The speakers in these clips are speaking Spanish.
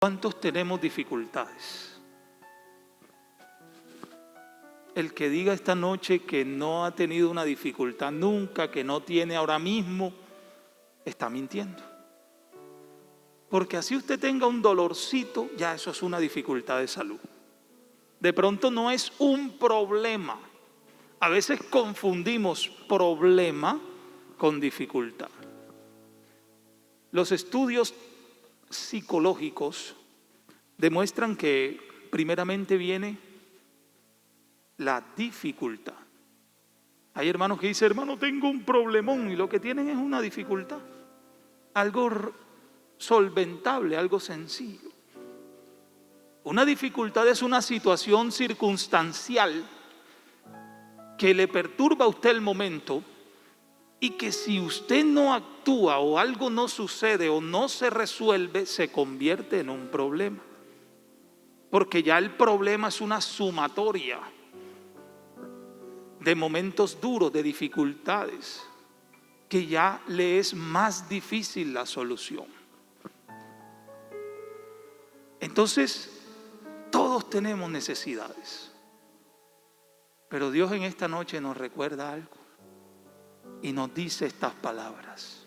¿Cuántos tenemos dificultades? El que diga esta noche que no ha tenido una dificultad nunca, que no tiene ahora mismo, está mintiendo. Porque así usted tenga un dolorcito, ya eso es una dificultad de salud. De pronto no es un problema. A veces confundimos problema con dificultad. Los estudios psicológicos demuestran que primeramente viene la dificultad. Hay hermanos que dicen, hermano, tengo un problemón, y lo que tienen es una dificultad, algo solventable, algo sencillo. Una dificultad es una situación circunstancial que le perturba a usted el momento, y que si usted no actúa o algo no sucede o no se resuelve, se convierte en un problema. Porque ya el problema es una sumatoria de momentos duros, de dificultades, que ya le es más difícil la solución. Entonces, todos tenemos necesidades. Pero Dios en esta noche nos recuerda algo. Y nos dice estas palabras: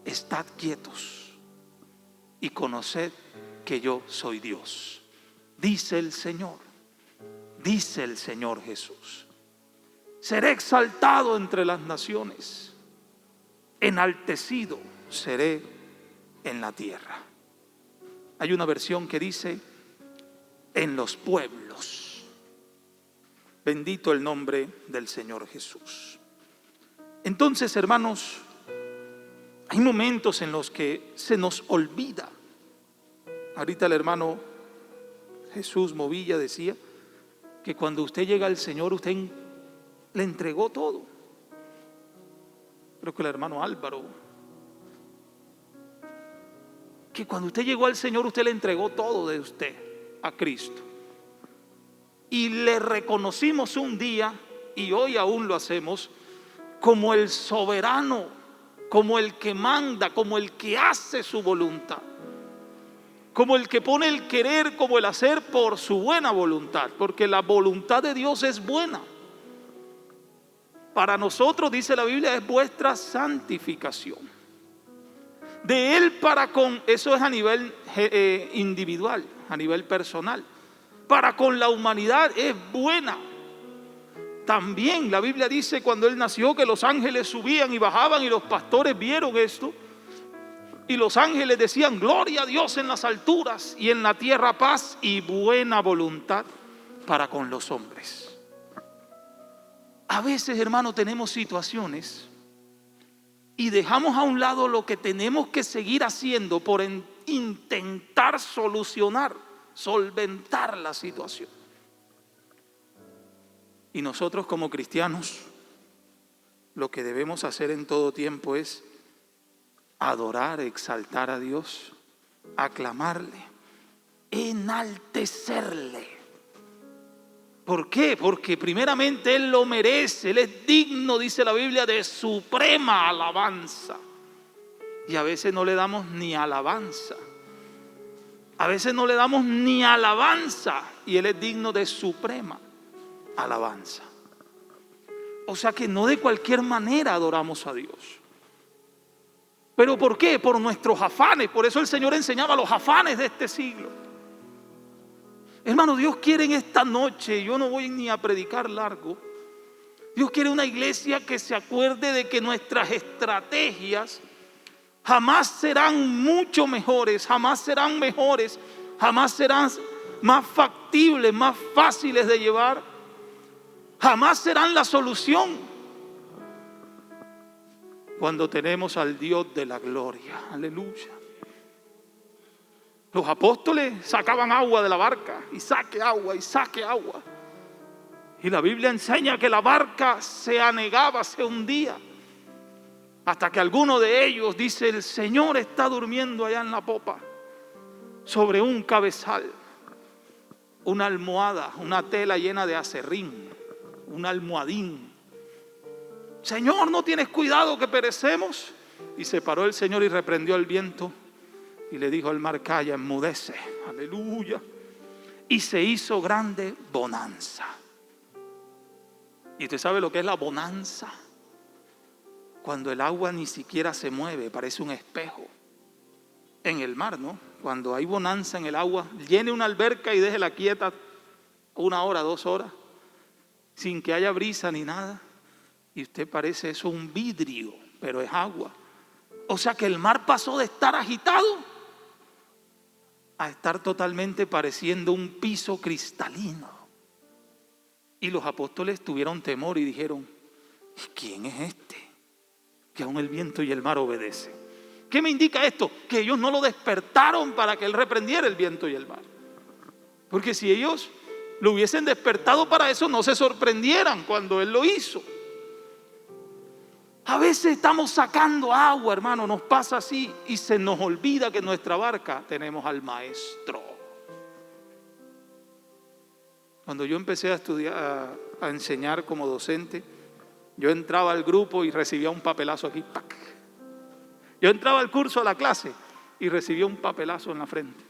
estad quietos y conoced que yo soy Dios, dice el Señor Jesús. Seré exaltado entre las naciones, enaltecido seré en la tierra. Hay una versión que dice en los pueblos. Bendito el nombre del Señor Jesús. Entonces, hermanos, hay momentos en los que se nos olvida. Ahorita el hermano Jesús Movilla decía que cuando usted llega al Señor, usted le entregó todo. Creo que el hermano Álvaro, que cuando usted llegó al Señor, usted le entregó todo de usted a Cristo. Y le reconocimos un día, y hoy aún lo hacemos, como el soberano, como el que manda, como el que hace su voluntad, como el que pone el querer como el hacer por su buena voluntad, porque la voluntad de Dios es buena. Para nosotros, dice la Biblia, es vuestra santificación. De Él para con, eso es a nivel individual, a nivel personal. Para con la humanidad es buena. También la Biblia dice cuando Él nació que los ángeles subían y bajaban, y los pastores vieron esto, y los ángeles decían gloria a Dios en las alturas, y en la tierra paz y buena voluntad para con los hombres. A veces, hermano, tenemos situaciones y dejamos a un lado lo que tenemos que seguir haciendo por intentar solucionar, solventar la situación. Y nosotros como cristianos, lo que debemos hacer en todo tiempo es adorar, exaltar a Dios, aclamarle, enaltecerle. ¿Por qué? Porque primeramente Él lo merece, Él es digno, dice la Biblia, de suprema alabanza. Y a veces no le damos ni alabanza. A veces no le damos ni alabanza, y Él es digno de suprema alabanza. O sea que no de cualquier manera adoramos a Dios. ¿Pero por qué? Por nuestros afanes. Por eso el Señor enseñaba los afanes de este siglo. Hermano, Dios quiere en esta noche, yo no voy ni a predicar largo, Dios quiere una iglesia que se acuerde de que nuestras estrategias jamás serán mucho mejores, jamás serán mejores, jamás serán más factibles, más fáciles de llevar, jamás serán la solución cuando tenemos al Dios de la gloria. Aleluya. Los apóstoles sacaban agua de la barca, y saque agua, y saque agua. Y la Biblia enseña que la barca se anegaba, se hundía, hasta que alguno de ellos dice: el Señor está durmiendo allá en la popa, sobre un cabezal, una almohada, una tela llena de aserrín, un almohadín. Señor, ¿no tienes cuidado que perecemos? Y se paró el Señor y reprendió al viento y le dijo al mar: calla, enmudece. Aleluya. Y se hizo grande bonanza. ¿Y usted sabe lo que es la bonanza? Cuando el agua ni siquiera se mueve, parece un espejo. En el mar, ¿no? Cuando hay bonanza en el agua, llene una alberca y déjela quieta 1 hora, 2 horas, sin que haya brisa ni nada, y usted parece eso un vidrio, pero es agua. O sea que el mar pasó de estar agitado a estar totalmente pareciendo un piso cristalino. Y los apóstoles tuvieron temor y dijeron: ¿quién es este? Que aún el viento y el mar obedecen. ¿Qué me indica esto? Que ellos no lo despertaron para que él reprendiera el viento y el mar. Porque si ellos lo hubiesen despertado para eso, no se sorprendieran cuando él lo hizo. A veces estamos sacando agua, hermano, nos pasa así, y se nos olvida que en nuestra barca tenemos al maestro. Cuando yo empecé a estudiar, a enseñar como docente, yo entraba al grupo y recibía un papelazo aquí, ¡pac! Yo entraba al curso, a la clase, y recibía un papelazo en la frente.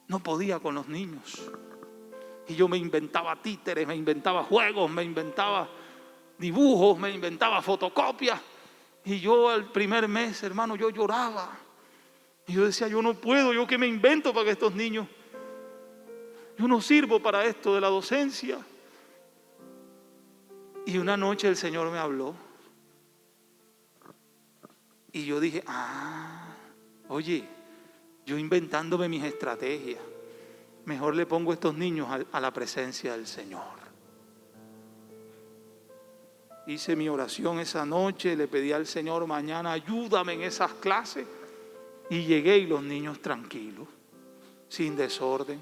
No podía con los niños. Y yo me inventaba títeres, me inventaba juegos, me inventaba dibujos, me inventaba fotocopias. Y yo al primer mes, hermano, yo lloraba. Y yo decía: yo no puedo, yo qué me invento para que estos niños, yo no sirvo para esto de la docencia. Y una noche el Señor me habló. Y yo dije: oye, yo inventándome mis estrategias, mejor le pongo a estos niños a la presencia del Señor. Hice mi oración esa noche, le pedí al Señor: mañana ayúdame en esas clases. Y llegué y los niños tranquilos, sin desorden.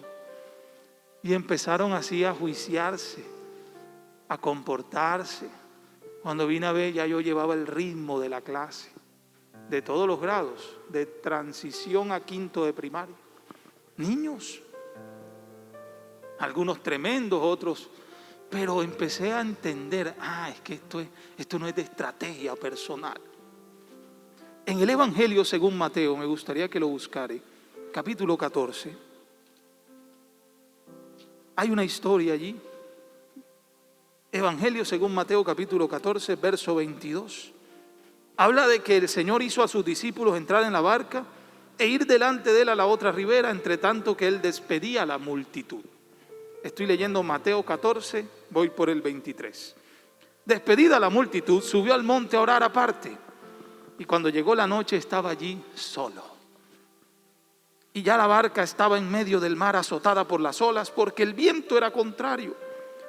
Y empezaron así a juiciarse, a comportarse. Cuando vine a ver, ya yo llevaba el ritmo de la clase, de todos los grados, de transición a 5º de primaria. Niños, algunos tremendos, otros, pero empecé a entender: es que esto no es de estrategia personal. En el Evangelio según Mateo, me gustaría que lo buscare, capítulo 14, hay una historia allí. Evangelio según Mateo, capítulo 14, verso 22. Habla de que el Señor hizo a sus discípulos entrar en la barca e ir delante de él a la otra ribera, entre tanto que él despedía a la multitud. Estoy leyendo Mateo 14, voy por el 23. Despedida la multitud, subió al monte a orar aparte. Y cuando llegó la noche, estaba allí solo. Y ya la barca estaba en medio del mar, azotada por las olas, porque el viento era contrario.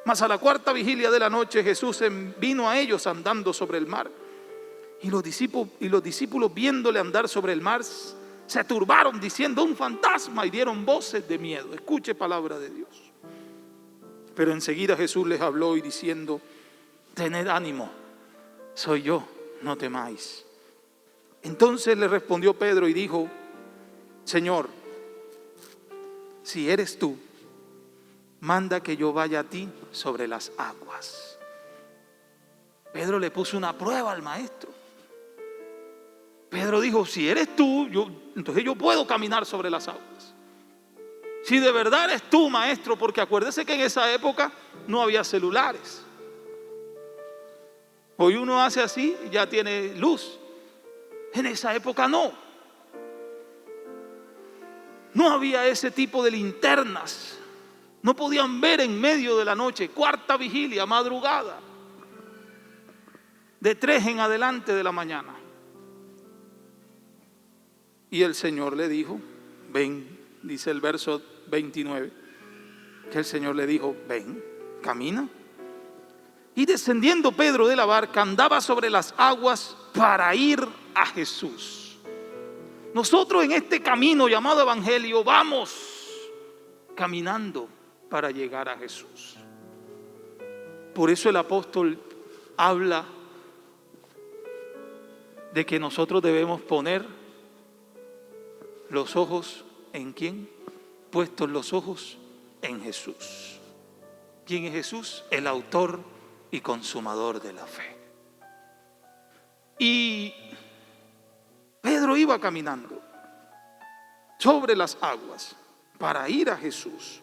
Mas a la 4ª vigilia de la noche, Jesús vino a ellos andando sobre el mar. Y los discípulos viéndole andar sobre el mar, se turbaron diciendo: un fantasma, y dieron voces de miedo. Escuche palabra de Dios. Pero enseguida Jesús les habló y diciendo: tened ánimo, soy yo, no temáis. Entonces le respondió Pedro y dijo: Señor, si eres tú, manda que yo vaya a ti sobre las aguas. Pedro le puso una prueba al maestro. Pedro dijo: si eres tú, entonces yo puedo caminar sobre las aguas. Si de verdad eres tú, maestro, porque acuérdese que en esa época no había celulares. Hoy uno hace así y ya tiene luz. En esa época no. No había ese tipo de linternas. No podían ver en medio de la noche, 4ª vigilia, madrugada, de 3 en adelante de la mañana. Y el Señor le dijo: ven, dice el verso 29, que el Señor le dijo: ven, camina. Y descendiendo Pedro de la barca, andaba sobre las aguas para ir a Jesús. Nosotros en este camino llamado Evangelio vamos caminando para llegar a Jesús. Por eso el apóstol habla de que nosotros debemos poner los ojos ¿en quién? Puestos los ojos en Jesús. ¿Quién es Jesús? El autor y consumador de la fe. Y Pedro iba caminando sobre las aguas para ir a Jesús.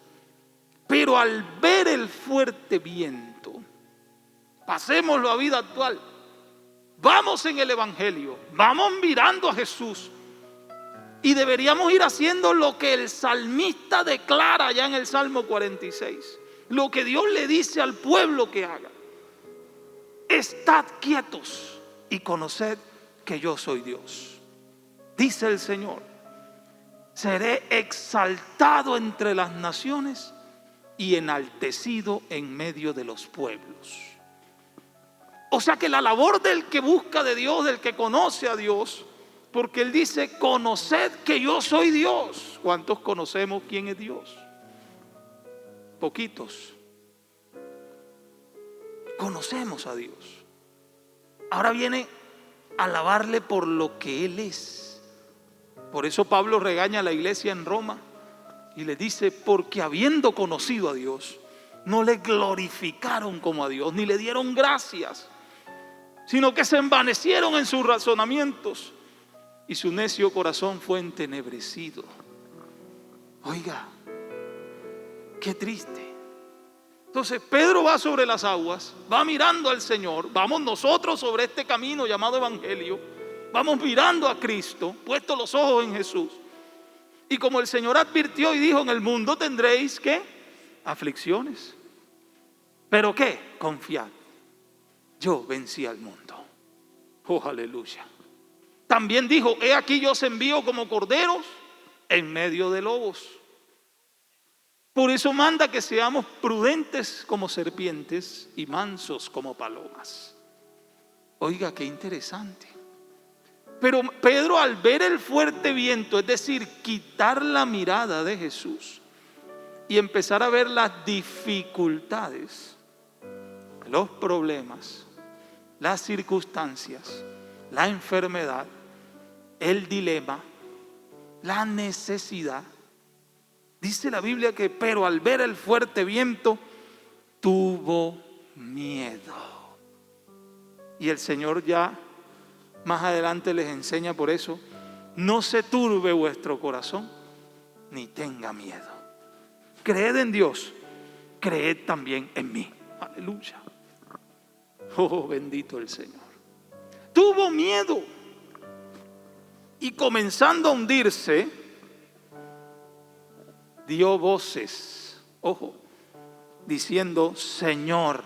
Pero al ver el fuerte viento, pasémoslo a vida actual, vamos en el Evangelio, vamos mirando a Jesús y deberíamos ir haciendo lo que el salmista declara ya en el Salmo 46, lo que Dios le dice al pueblo que haga. Estad quietos y conoced que yo soy Dios. Dice el Señor, seré exaltado entre las naciones y enaltecido en medio de los pueblos. O sea que la labor del que busca de Dios, del que conoce a Dios, porque Él dice, conoced que yo soy Dios. ¿Cuántos conocemos quién es Dios? Poquitos. Conocemos a Dios. Ahora viene a alabarle por lo que Él es. Por eso Pablo regaña a la iglesia en Roma y le dice, porque habiendo conocido a Dios, no le glorificaron como a Dios, ni le dieron gracias, sino que se envanecieron en sus razonamientos y su necio corazón fue entenebrecido. Oiga, qué triste. Entonces Pedro va sobre las aguas, va mirando al Señor, vamos nosotros sobre este camino llamado Evangelio, vamos mirando a Cristo, puestos los ojos en Jesús. Y como el Señor advirtió y dijo, en el mundo tendréis ¿qué? Aflicciones. ¿Pero qué? Confiad. Yo vencí al mundo. Oh, aleluya. También dijo, he aquí yo os envío como corderos en medio de lobos. Por eso manda que seamos prudentes como serpientes y mansos como palomas. Oiga, qué interesante. Pero Pedro, al ver el fuerte viento, es decir, quitar la mirada de Jesús y empezar a ver las dificultades, los problemas, las circunstancias, la enfermedad, el dilema, la necesidad. Dice la Biblia que, pero al ver el fuerte viento, tuvo miedo. Y el Señor ya más adelante les enseña por eso, no se turbe vuestro corazón, ni tenga miedo. Creed en Dios, creed también en mí. Aleluya. Oh, bendito el Señor. Tuvo miedo. Y comenzando a hundirse, dio voces, ojo, diciendo, Señor,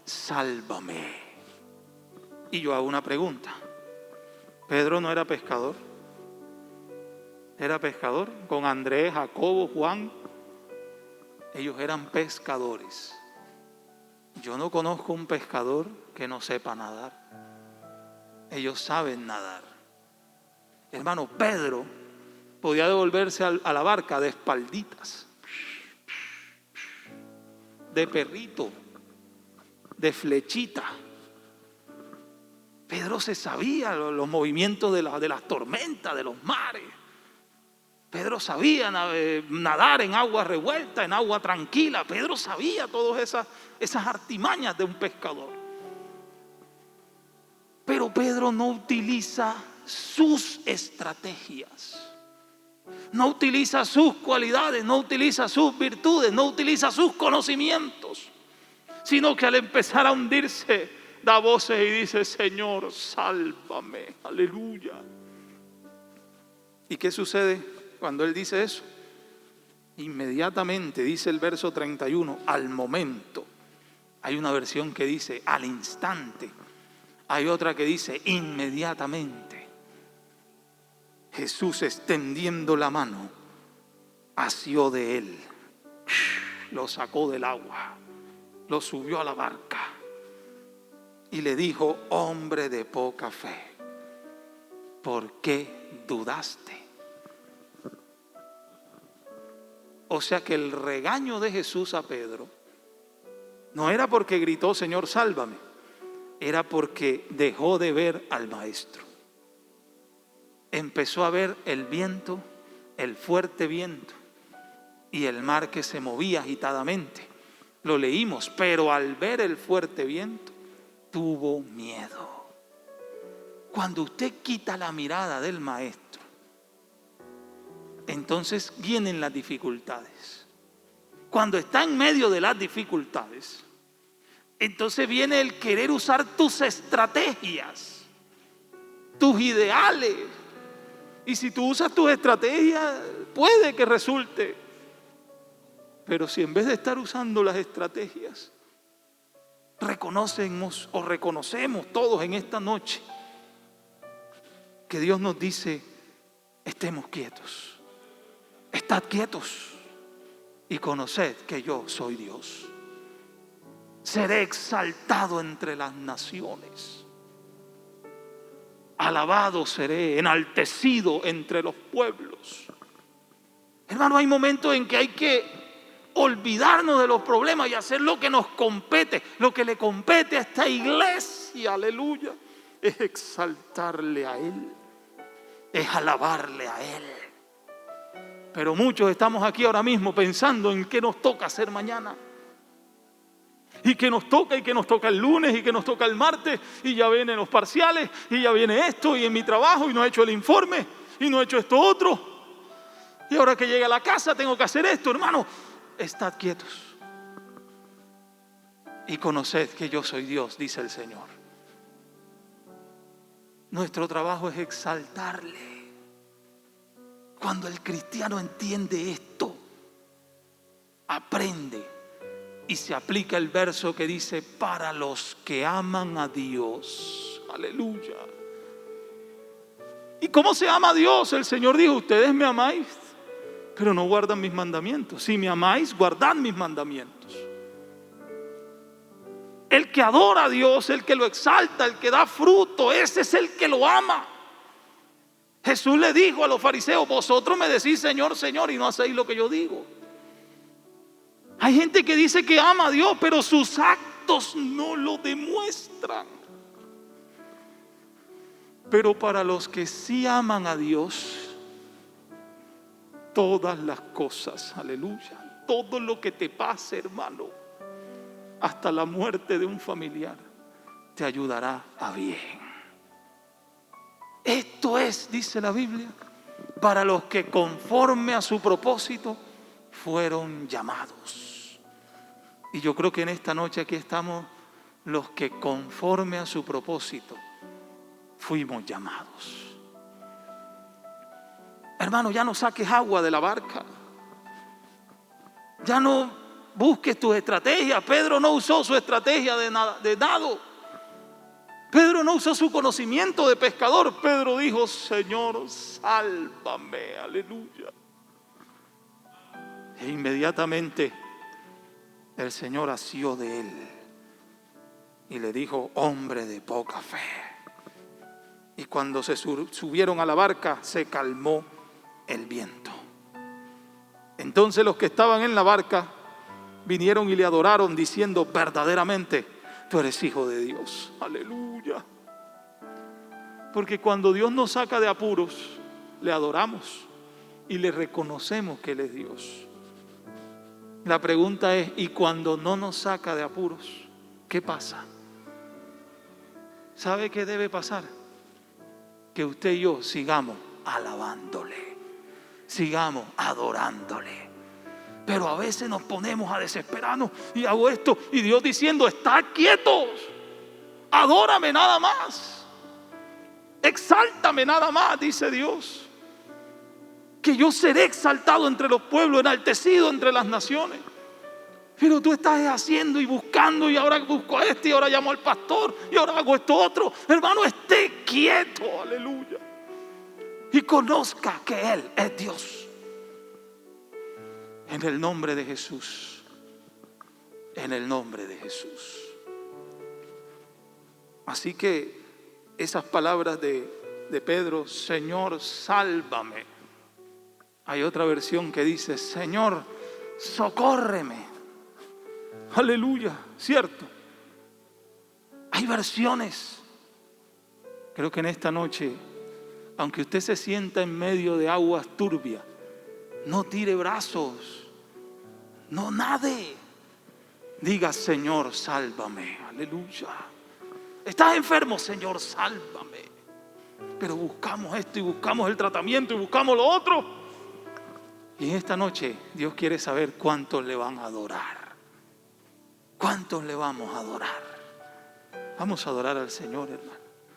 sálvame. Y yo hago una pregunta. ¿Pedro no era pescador? ¿Era pescador? Con Andrés, Jacobo, Juan. Ellos eran pescadores. Yo no conozco un pescador que no sepa nadar. Ellos saben nadar. Hermano, Pedro podía devolverse a la barca de espalditas, de perrito, de flechita. Pedro se sabía los movimientos de las tormentas, de los mares. Pedro sabía nadar en agua revuelta, en agua tranquila. Pedro sabía todas esas artimañas de un pescador. Pero Pedro no utiliza sus estrategias, no utiliza sus cualidades, no utiliza sus virtudes, no utiliza sus conocimientos, sino que al empezar a hundirse, da voces y dice, Señor, sálvame, aleluya. ¿Y qué sucede cuando él dice eso? Inmediatamente, dice el verso 31, al momento. Hay una versión que dice al instante, hay otra que dice inmediatamente. Jesús, extendiendo la mano, asió de él, lo sacó del agua, lo subió a la barca y le dijo, hombre de poca fe, ¿por qué dudaste? O sea que el regaño de Jesús a Pedro no era porque gritó, Señor, sálvame, era porque dejó de ver al maestro. Empezó a ver el viento, el fuerte viento y el mar que se movía agitadamente. Lo leímos, pero al ver el fuerte viento, tuvo miedo. Cuando usted quita la mirada del maestro, entonces vienen las dificultades. Cuando está en medio de las dificultades, entonces viene el querer usar tus estrategias, tus ideales. Y si tú usas tus estrategias, puede que resulte. Pero si en vez de estar usando las estrategias, reconocemos todos en esta noche que Dios nos dice: estemos quietos, estad quietos y conoced que yo soy Dios. Seré exaltado entre las naciones, alabado seré, enaltecido entre los pueblos. Hermano, hay momentos en que hay que olvidarnos de los problemas y hacer lo que nos compete. Lo que le compete a esta iglesia, aleluya, es exaltarle a Él, es alabarle a Él. Pero muchos estamos aquí ahora mismo pensando en qué nos toca hacer mañana. Y que nos toca el lunes, y que nos toca el martes, y ya vienen los parciales, y ya viene esto, y en mi trabajo, y no he hecho el informe, y no he hecho esto otro. Y ahora que llegue a la casa tengo que hacer esto. Hermano, estad quietos y conoced que yo soy Dios, dice el Señor. Nuestro trabajo es exaltarle. Cuando el cristiano entiende esto, aprende y se aplica el verso que dice: para los que aman a Dios. Aleluya. ¿Y cómo se ama a Dios? El Señor dijo: ustedes me amáis, pero no guardan mis mandamientos. Si me amáis, guardad mis mandamientos. El que adora a Dios, el que lo exalta, el que da fruto, ese es el que lo ama. Jesús le dijo a los fariseos: vosotros me decís Señor, Señor, y no hacéis lo que yo digo. Hay gente que dice que ama a Dios, pero sus actos no lo demuestran. Pero para los que sí aman a Dios, todas las cosas, aleluya, todo lo que te pase, hermano, hasta la muerte de un familiar, te ayudará a bien. Esto es, dice la Biblia, para los que conforme a su propósito fueron llamados. Y yo creo que en esta noche aquí estamos los que conforme a su propósito fuimos llamados. Hermano, ya no saques agua de la barca. Ya no busques tus estrategias. Pedro no usó su estrategia de nado. Pedro no usó su conocimiento de pescador. Pedro dijo: Señor, sálvame, aleluya. E inmediatamente el Señor asió de él y le dijo: hombre de poca fe. Y cuando se subieron a la barca, se calmó el viento. Entonces los que estaban en la barca vinieron y le adoraron, diciendo: verdaderamente tú eres hijo de Dios. Aleluya. Porque cuando Dios nos saca de apuros, le adoramos y le reconocemos que Él es Dios. La pregunta es: ¿y cuando no nos saca de apuros, qué pasa? ¿Sabe qué debe pasar? Que usted y yo sigamos alabándole, sigamos adorándole. Pero a veces nos ponemos a desesperarnos y hago esto, y Dios diciendo: estad quietos, adórame nada más, exáltame nada más, dice Dios, que yo seré exaltado entre los pueblos, enaltecido entre las naciones. Pero tú estás haciendo y buscando, y ahora busco a este, y ahora llamo al pastor, y ahora hago esto otro. Hermano, esté quieto, aleluya, y conozca que Él es Dios. En el nombre de Jesús, en el nombre de Jesús. Así que esas palabras de Pedro: Señor, sálvame. Hay otra versión que dice: Señor, socórreme. Aleluya, cierto. Hay versiones. Creo que en esta noche, aunque usted se sienta en medio de aguas turbias, no tire brazos, no nade. Diga: Señor, sálvame. Aleluya. Estás enfermo: Señor, sálvame. Pero buscamos esto y buscamos el tratamiento y buscamos lo otro. Y en esta noche Dios quiere saber cuántos le van a adorar. ¿Cuántos le vamos a adorar? Vamos a adorar al Señor, hermano.